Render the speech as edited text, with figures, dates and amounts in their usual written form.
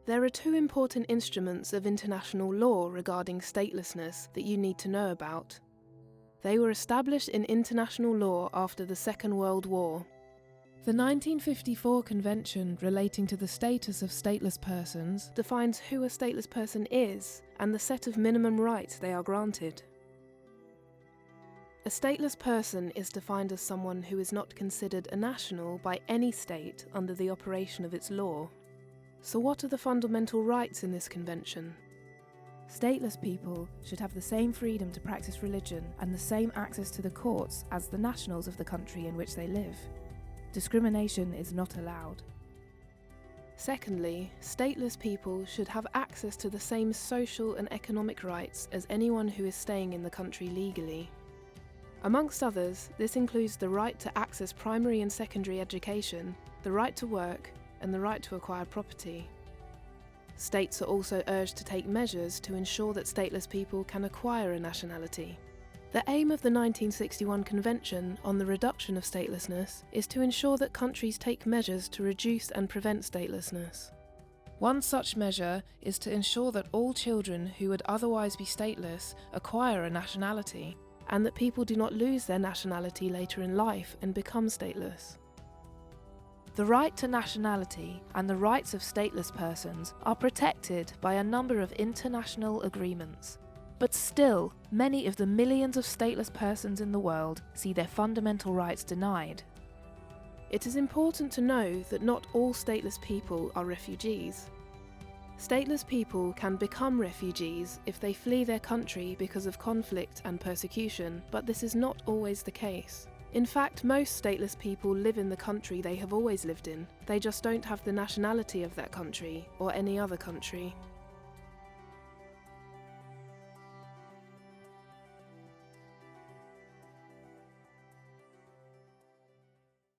There are two important instruments of international law regarding statelessness that you need to know about. They were established in international law after the Second World War. The 1954 Convention relating to the status of stateless persons defines who a stateless person is and the set of minimum rights they are granted. A stateless person is defined as someone who is not considered a national by any state under the operation of its law. So what are the fundamental rights in this convention? Stateless people should have the same freedom to practice religion and the same access to the courts as the nationals of the country in which they live. Discrimination is not allowed. Secondly, stateless people should have access to the same social and economic rights as anyone who is staying in the country legally. Amongst others, this includes the right to access primary and secondary education, the right to work, and the right to acquire property. States are also urged to take measures to ensure that stateless people can acquire a nationality. The aim of the 1961 Convention on the Reduction of Statelessness is to ensure that countries take measures to reduce and prevent statelessness. One such measure is to ensure that all children who would otherwise be stateless acquire a nationality, and that people do not lose their nationality later in life and become stateless. The right to nationality and the rights of stateless persons are protected by a number of international agreements. But still, many of the millions of stateless persons in the world see their fundamental rights denied. It is important to know that not all stateless people are refugees. Stateless people can become refugees if they flee their country because of conflict and persecution, but this is not always the case. In fact, most stateless people live in the country they have always lived in. They just don't have the nationality of that country or any other country.